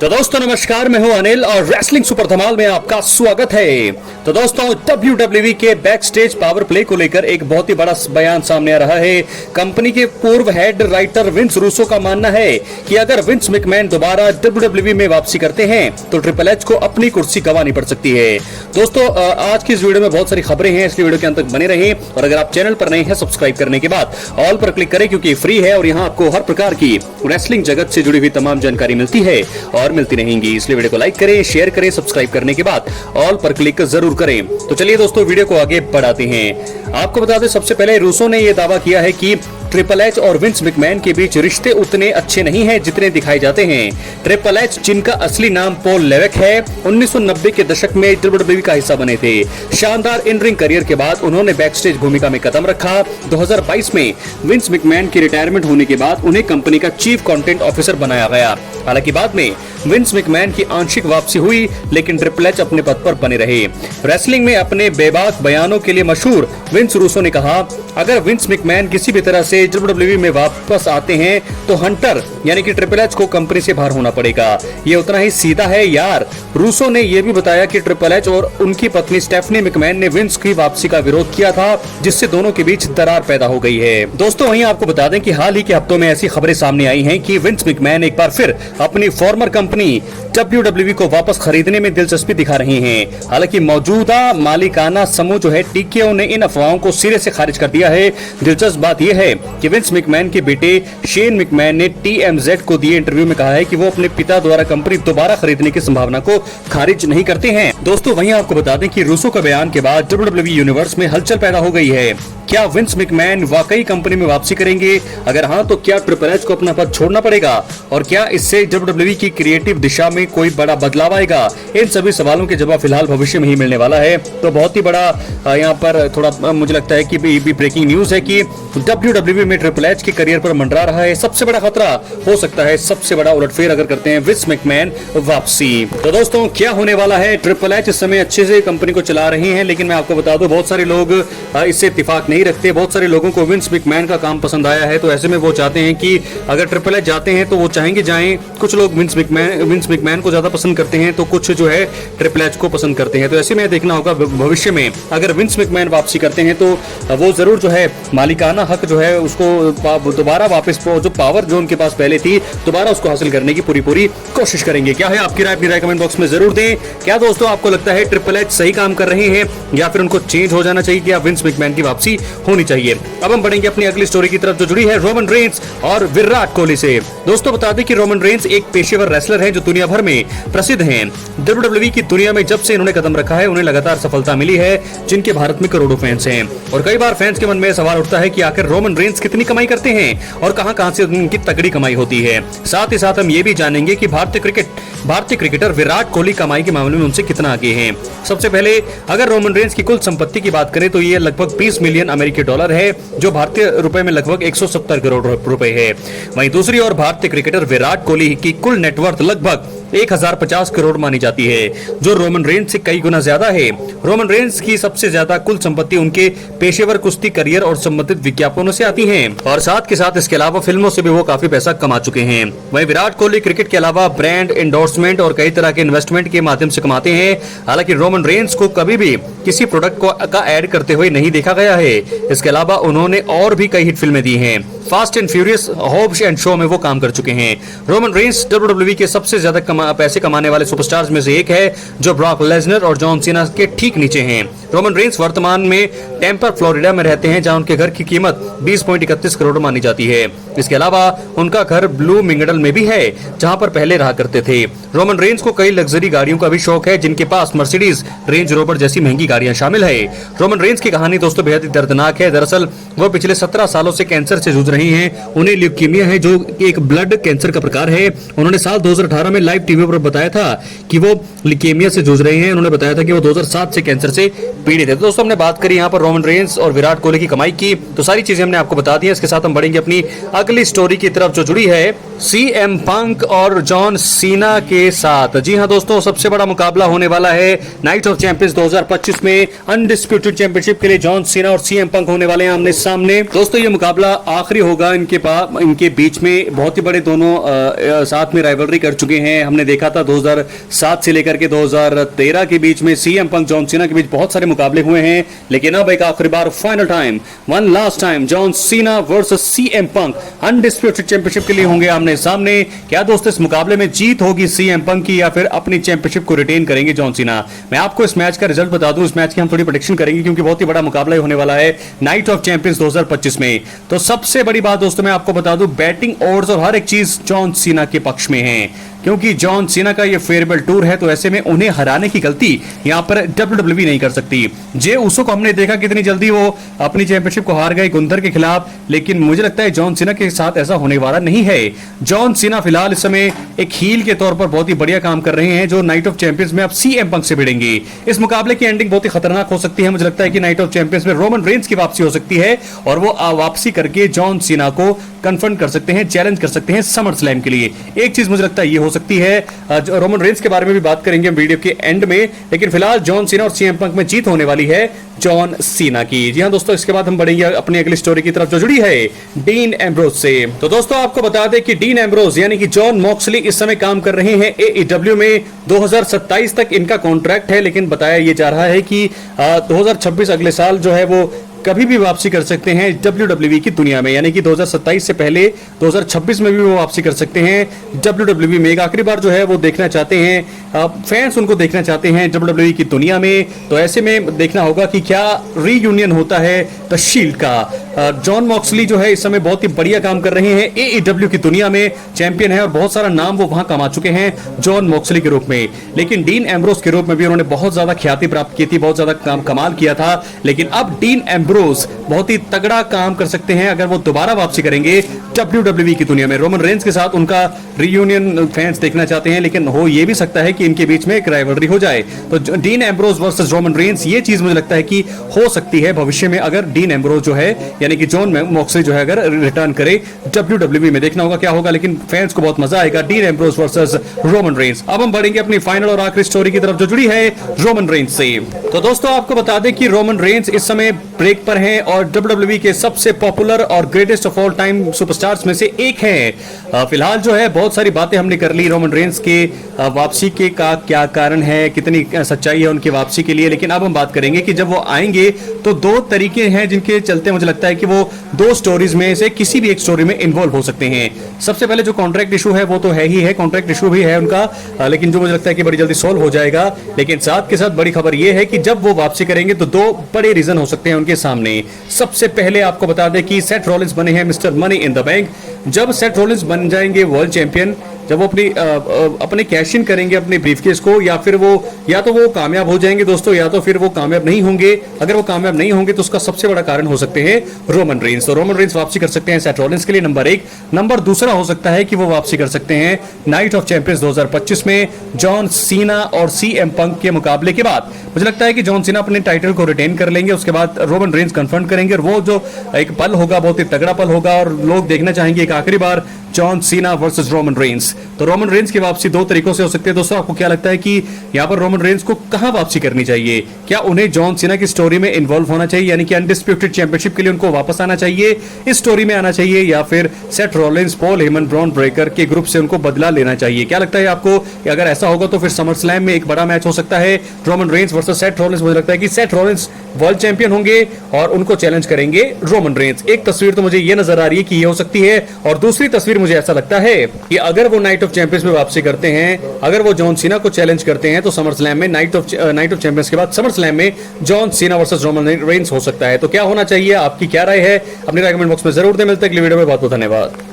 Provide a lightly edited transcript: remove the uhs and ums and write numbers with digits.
तो दोस्तों नमस्कार, मैं हूं अनिल और रेसलिंग सुपर धमाल में आपका स्वागत है। तो दोस्तों WWE के बैक स्टेज पावर प्ले को लेकर एक बहुत ही बड़ा बयान सामने आ रहा है। कंपनी के पूर्व हेड राइटर विंस रूसो का मानना है कि अगर विंस मैकमैन दोबारा WWE में वापसी करते हैं तो ट्रिपल एच को अपनी कुर्सी गंवानी पड़ सकती है। दोस्तों आज की इस वीडियो में बहुत सारी खबरें हैं, इसलिए वीडियो के अंत तक बने रहें। और अगर आप चैनल पर नए हैं, सब्सक्राइब करने के बाद ऑल पर क्लिक करें, क्योंकि फ्री है और यहाँ आपको हर प्रकार की रेसलिंग जगत से जुड़ी हुई तमाम जानकारी मिलती है और मिलती रहेंगी। इसलिए वीडियो को लाइक करें, शेयर करें, सब्सक्राइब करने के बाद ऑल पर क्लिक जरूर करें। तो चलिए दोस्तों वीडियो को आगे बढ़ाते हैं। आपको बता दें, सबसे पहले रूसो ने यह दावा किया है कि ट्रिपल एच और विंस मैकमैन के बीच रिश्ते उतने अच्छे नहीं हैं जितने दिखाए जाते हैं। ट्रिपल एच, जिनका असली नाम पॉल लेवेक है, 1990 के दशक में WWE का हिस्सा बने थे। शानदार इन रिंग करियर के बाद उन्होंने बैकस्टेज भूमिका में कदम रखा। 2022 में विंस मैकमैन की रिटायरमेंट होने के बाद उन्हें कंपनी का चीफ कंटेंट ऑफिसर बनाया गया। हालांकि बाद में विंस मैकमैन की आंशिक वापसी हुई, लेकिन ट्रिपल एच अपने पद पर बने रहे। रेसलिंग में अपने बेबाक बयानों के लिए मशहूर विंस रूसो ने कहा, अगर विंस मैकमैन किसी भी तरह से WWE में वापस आते हैं तो हंटर यानी कि ट्रिपल एच को कंपनी से बाहर होना पड़ेगा। ये उतना ही सीधा है यार। रूसो ने यह भी बताया कि ट्रिपल एच और उनकी पत्नी स्टेफनी मैकमैन ने विंस की वापसी का विरोध किया था, जिससे दोनों के बीच दरार पैदा हो गई है। दोस्तों वहीं आपको बता दें कि हाल ही के हफ्तों में ऐसी खबरें सामने आई हैं कि विंस मैकमैन एक बार फिर अपनी फॉर्मर कंपनी WWE को वापस खरीदने में दिलचस्पी दिखा रही हैं। हालांकि मौजूदा मालिकाना समूह जो है TKO ने इन अफवाहों को सिरे से खारिज कर दिया है। दिलचस्प बात यह है कि विंस मैकमैन के बेटे शेन मैकमैन ने TMZ को दिए इंटरव्यू में कहा है कि वो अपने पिता द्वारा कंपनी दोबारा खरीदने की संभावना को खारिज नहीं करते हैं। दोस्तों वहीं आपको बता दें कि रूसो का बयान के बाद WWE यूनिवर्स में हलचल पैदा हो गई है। क्या विंस मैकमैन वाकई कंपनी में वापसी करेंगे? अगर हाँ, तो क्या ट्रिपल एच को अपना पद छोड़ना पड़ेगा? और क्या इससे WWE की क्रिएटिव दिशा में कोई बड़ा बदलाव आएगा? इन सभी सवालों के जवाब फिलहाल भविष्य में ही मिलने वाला है। तो बहुत ही बड़ा यहाँ पर थोड़ा मुझे लगता है कि भी ब्रेकिंग न्यूज है कि WWE में ट्रिपल एच के करियर पर मंडरा रहा है। सबसे बड़ा खतरा हो सकता है, सबसे बड़ा उलटफेर अगर करते हैं विंस मैकमैन वापसी। तो दोस्तों क्या होने वाला है? ट्रिपल एच इस समय अच्छे से कंपनी को चला रही है, लेकिन मैं आपको बता दूं बहुत सारे लोग इससे इत्तेफाक नहीं रखते। बहुत सारे लोगों को विंस मैकमैन का काम पसंद आया है, तो ऐसे में वो चाहते हैं कि अगर ट्रिपल एच जाते हैं तो वो चाहेंगे जाएं। कुछ लोग विंस मैकमैन को ज्यादा पसंद करते हैं, तो कुछ जो है ट्रिपल एच को पसंद करते हैं। तो ऐसे में देखना होगा भविष्य में अगर विंस मैकमैन वापसी करते हैं तो वो जरूर जो है मालिकाना हक जो है उसको दोबारा वापस, जो पावर जो उनके पास पहले थी, दोबारा उसको हासिल करने की पूरी कोशिश करेंगे। क्या है आपकी राय? अपनी राय कमेंट बॉक्स में जरूर दें। क्या दोस्तों आपको लगता है ट्रिपल एच सही काम कर रहे हैं या फिर उनको चेंज हो जाना चाहिए, या विंस मैकमैन की वापसी होनी चाहिए? अब हम बढ़ेंगे अपनी अगली स्टोरी की तरफ, जो जुड़ी है रोमन रेंस और विराट कोहली से। दोस्तों बता दें कि रोमन रेंस एक पेशेवर रेसलर हैं जो दुनिया भर में प्रसिद्ध हैं। WWE की दुनिया में जब से इन्होंने कदम रखा है, उन्हें लगातार सफलता मिली है, जिनके भारत में करोड़ों फैंस हैं। और कई बार फैंस के मन में सवाल उठता है कि आखिर रोमन रेंस कितनी कमाई करते हैं और कहां से उनकी तगड़ी कमाई होती है। साथ ही साथ हम ये भी जानेंगे कि भारतीय क्रिकेटर विराट कोहली कमाई के मामले में उनसे कितना आगे हैं। सबसे पहले अगर रोमन रेंस की कुल संपत्ति की बात करें तो ये लगभग 20 मिलियन अमेरिकी डॉलर है, जो भारतीय रुपए में लगभग 170 करोड़ रुपए है। वहीं दूसरी ओर भारतीय क्रिकेटर विराट कोहली की कुल नेटवर्थ लगभग 1050 करोड़ मानी जाती है, जो रोमन रेंस से कई गुना ज्यादा है। रोमन रेंस की सबसे ज्यादा कुल संपत्ति उनके पेशेवर कुश्ती करियर और संबंधित विज्ञापनों से आती है, और साथ के साथ इसके अलावा फिल्मों से भी वो काफी पैसा कमा चुके हैं। वहीं विराट कोहली क्रिकेट के अलावा ब्रांड एंडोर्समेंट और कई तरह के इन्वेस्टमेंट के माध्यम से कमाते हैं। हालांकि रोमन रेंस को कभी भी किसी प्रोडक्ट का ऐड करते हुए नहीं देखा गया है। इसके अलावा उन्होंने और भी कई हिट फिल्में दी हैं। Fast and furious, Hobbes and show में वो काम कर चुके हैं। रोमन रेंस WWE के सबसे ज्यादा पैसे कमाने वाले सुपरस्टार्स में से एक है, जो ब्रॉक लेसनर और जॉन सीना के ठीक नीचे हैं। रोमन रेंस वर्तमान में टेम्पर फ्लोरिडा में रहते हैं, जहां उनके घर की कीमत 20.31 करोड़ मानी जाती है। इसके अलावा उनका घर ब्लू मिंगडल में भी है, जहां पर पहले रहा करते थे। रोमन रेंस को कई लग्जरी गाड़ियों का भी शौक है, जिनके पास मर्सिडीज, रेंज रोवर जैसी महंगी गाड़ियां शामिल है। रोमन रेंस की कहानी दोस्तों बेहद ही दर्दनाक है। दरअसल वो पिछले 17 सालों से कैंसर से जूझ रही हैं। उन्हें ल्यूकीमिया है, जो एक ब्लड कैंसर का प्रकार है। उन्होंने साल 2018 में लाइव टीवी पर बताया था कि वो ल्यूकीमिया से जूझ रहे हैं। उन्होंने बताया था कि वो 2007 से कैंसर से पीड़ित है। तो दोस्तों हमने बात करी यहाँ पर रोमन रेंस और विराट कोहली की कमाई की, तो सारी चीजें हमने आपको बता दी है। इसके साथ हम बढ़ेंगे अपनी अगली स्टोरी की तरफ, जो जुड़ी है CM पंक और जॉन सीना के साथ। जी हाँ दोस्तों, सबसे बड़ा मुकाबला होने वाला है नाइट ऑफ चैंपियंस 2025 में। अनडिस्प्यूटेड चैंपियनशिप के लिए जॉन सीना और CM पंक होने वाले हैं आमने सामने। दोस्तों ये मुकाबला आखिरी होगा इनके बीच में। बहुत ही बड़े दोनों साथ में राइवलरी कर चुके हैं। हमने देखा था 2007 से लेकर के 2013 के बीच में सीएम पंक जॉन सीना के बीच बहुत सारे मुकाबले हुए हैं, लेकिन अब एक आखिरी बार final time, one last time, John Cena versus CM Punk undisputed championship के लिए होंगे आमने सामने। क्या दोस्तों इस मुकाबले में जीत होगी सीएम पंक की या फिर अपनी चैंपियनशिप को रिटेन करेंगे जॉन सीना? मैं आपको इस मैच का रिजल्ट बता दूं, इस मैच की हम थोड़ी प्रेडिक्शन करेंगे क्योंकि बहुत ही बड़ा मुकाबला होने वाला है नाइट ऑफ चैंपियंस 2025 में। तो सबसे बड़ी बात दोस्तों मैं आपको बता दूं, बैटिंग ओवर्स और हर एक चीज जॉन सीना के पक्ष में है, क्योंकि जॉन सीना का ये फेयरवेल टूर है, तो ऐसे में उन्हें हराने की गलती यहां पर WWE नहीं कर सकती। जे उसो को हमने देखा कितनी जल्दी वो अपनी चैंपियनशिप को हार गए गुंथर के खिलाफ, लेकिन मुझे लगता है जॉन सीना के साथ ऐसा होने वाला नहीं है। जॉन सीना फिलहाल इस समय एक हील के तौर पर बहुत ही बढ़िया काम कर रहे हैं, जो नाइट ऑफ चैंपियंस में अब सीएम पंक से भिड़ेंगे। इस मुकाबले की एंडिंग बहुत ही खतरनाक हो सकती है। मुझे लगता है कि नाइट ऑफ चैंपियंस में रोमन रेंस की वापसी हो सकती है और वो वापसी करके जॉन सीना को कन्फ्रंट कर सकते हैं, चैलेंज कर सकते हैं समर स्लैम के लिए। एक चीज मुझे लगता है ये हो सकती है। रोमन रेंस के बारे में भी बात करेंगे हम वीडियो के एंड में, लेकिन फिलहाल जॉन सीना और सीएम पंक में जीत होने वाली है जॉन सीना की। जी हां दोस्तों, इसके बाद हम बढ़ेंगे अपनी अगली स्टोरी की तरफ जो जुड़ी है डीन एम्ब्रोज से। तो दोस्तों आपको बता दें कि डीन एम्ब्रोज यानी कि जॉन मॉक्सली इस समय काम कर रहे हैं AEW में। 2027 तक इनका कॉन्ट्रैक्ट है, लेकिन बताया यह जा रहा है कि 2026 अगले साल जो है वो कभी भी वापसी कर सकते हैं WWE की दुनिया में, यानी कि 2027 से पहले 2026 में भी वो वापसी कर सकते हैं WWE में। एक आखिरी बार जो है वो देखना चाहते हैं, फैंस उनको देखना चाहते हैं WWE की दुनिया में। तो ऐसे में देखना होगा कि क्या रीयूनियन होता है द शील्ड का। जॉन मॉक्सली जो है इस समय बहुत ही बढ़िया काम कर रहे हैं AEW की दुनिया में, चैंपियन है और बहुत सारा नाम वो वहां कमा चुके हैं जॉन मॉक्सली के रूप में। लेकिन डीन एम्ब्रोज के रूप में भी उन्होंने बहुत ज्यादा ख्याति प्राप्त की थी, बहुत ज्यादा कमाल किया था। लेकिन अब डीन एम्ब्रोज बहुत ही तगड़ा काम कर सकते हैं अगर वो दोबारा वापसी करेंगे WWE की दुनिया में। रोमन रेंस के साथ उनका रीयूनियन फैंस देखना चाहते हैं, लेकिन हो ये भी सकता है कि इनके बीच में एक राइवलरी हो जाए। तो dean Ambrose versus Roman Reigns, ये चीज मुझे लगता है कि हो सकती है भविष्य में, अगर डीन एम्ब्रोज जो है यानी कि जॉन मॉक्सली जो है अगर रिटर्न करे WWE में। देखना होगा क्या होगा, लेकिन फैंस को बहुत मजा आएगा dean Ambrose versus Roman Reigns. अब हम बढ़ेंगे अपनी फाइनल और आखिरी स्टोरी की तरफ जो जुड़ी है रोमन रेंस से। तो दोस्तों आपको बता दें कि रोमन रेंस इस समय ब्रेक पर हैं और WWE के सबसे पॉपुलर और greatest of all time superstars में से एक हैं। फिलहाल जो है बहुत सारी बातें हमने कर ली रोमन रेंस के वापसी के का क्या कारण है, कितनी सच्चाई है उनकी वापसी के लिए। लेकिन अब हम बात करेंगे कि जब वो आएंगे तो दो तरीके हैं जिनके चलते मुझे लगता है कि वो दो स्टोरीज में से किसी भी एक स्टोरी में इन्वॉल्व हो सकते हैं। सबसे पहले जो कॉन्ट्रैक्ट इशू है वो तो है ही है, कॉन्ट्रैक्ट इशू भी है उनका, लेकिन जो मुझे लगता है कि बड़ी जल्दी सॉल्व हो जाएगा। लेकिन साथ के साथ बड़ी खबर ये है कि जब वो वापसी करेंगे तो दो बड़े रीजन हो सकते हैं उनके सामने। सबसे पहले आपको बता दें कि सेथ रॉलिंस बने हैं mister money in the bank. जब सेथ रॉलिंस बन जाएंगे वर्ल्ड चैंपियन, जब वो अपने कैश इन करेंगे अपने ब्रीफकेस को, या फिर वो या तो वो कामयाब हो जाएंगे दोस्तों, या तो फिर वो कामयाब नहीं होंगे। अगर वो कामयाब नहीं होंगे तो उसका सबसे बड़ा कारण हो सकते हैं रोमन रेंस। तो रोमन रेंस वापसी कर सकते हैं सेथ रॉलिंस के लिए, नंबर एक। नंबर दूसरा हो सकता है कि वो वापसी कर सकते हैं नाइट ऑफ चैंपियंस 2025 में जॉन सीना और सीएम पंक के मुकाबले के बाद। मुझे लगता है कि जॉन सीना अपने टाइटल को रिटेन कर लेंगे, उसके बाद रोमन रेंस कन्फर्म करेंगे और वो जो एक पल होगा बहुत ही तगड़ा पल होगा और लोग देखना चाहेंगे एक आखिरी बार John Cena versus Roman Reigns. तो रोमन रेंस की वापसी दो तरीकों से हो सकती है दोस्तों। आपको क्या लगता है कि यहाँ पर रोमन रेंस को कहां वापसी करनी चाहिए? क्या उन्हें जॉन सीना की स्टोरी में इन्वॉल्व होना चाहिए, यानी कि अनडिस्प्यूटेड चैंपियनशिप के लिए उनको वापस आना चाहिए, इस स्टोरी में आना चाहिए, या फिर Seth Rollins, Paul Heyman, Bron Breakker के ग्रुप से उनको बदला लेना चाहिए? क्या लगता है आपको कि अगर ऐसा होगा तो फिर समर स्लैम में एक बड़ा मैच हो सकता है Roman Reigns versus Seth Rollins. मुझे लगता है कि सेथ रॉलिंस वर्ल्ड चैंपियन होंगे और उनको चैलेंज करेंगे रोमन रेंस। एक तस्वीर तो मुझे ये नजर आ रही है कि ये हो सकती है, और दूसरी तस्वीर मुझे ऐसा लगता है कि अगर वो नाइट ऑफ चैंपियंस में वापसी करते हैं, अगर वो जॉन सीना को चैलेंज करते हैं, तो समर स्लैम में नाइट ऑफ चैंपियंस के बाद समर स्लैम में John Cena versus Roman Reigns हो सकता है। तो क्या होना चाहिए, आपकी क्या राय है? अपनी राय कमेंट बॉक्स में जरूर दें। मिलते हैं अगली वीडियो में, बहुत बहुत धन्यवाद।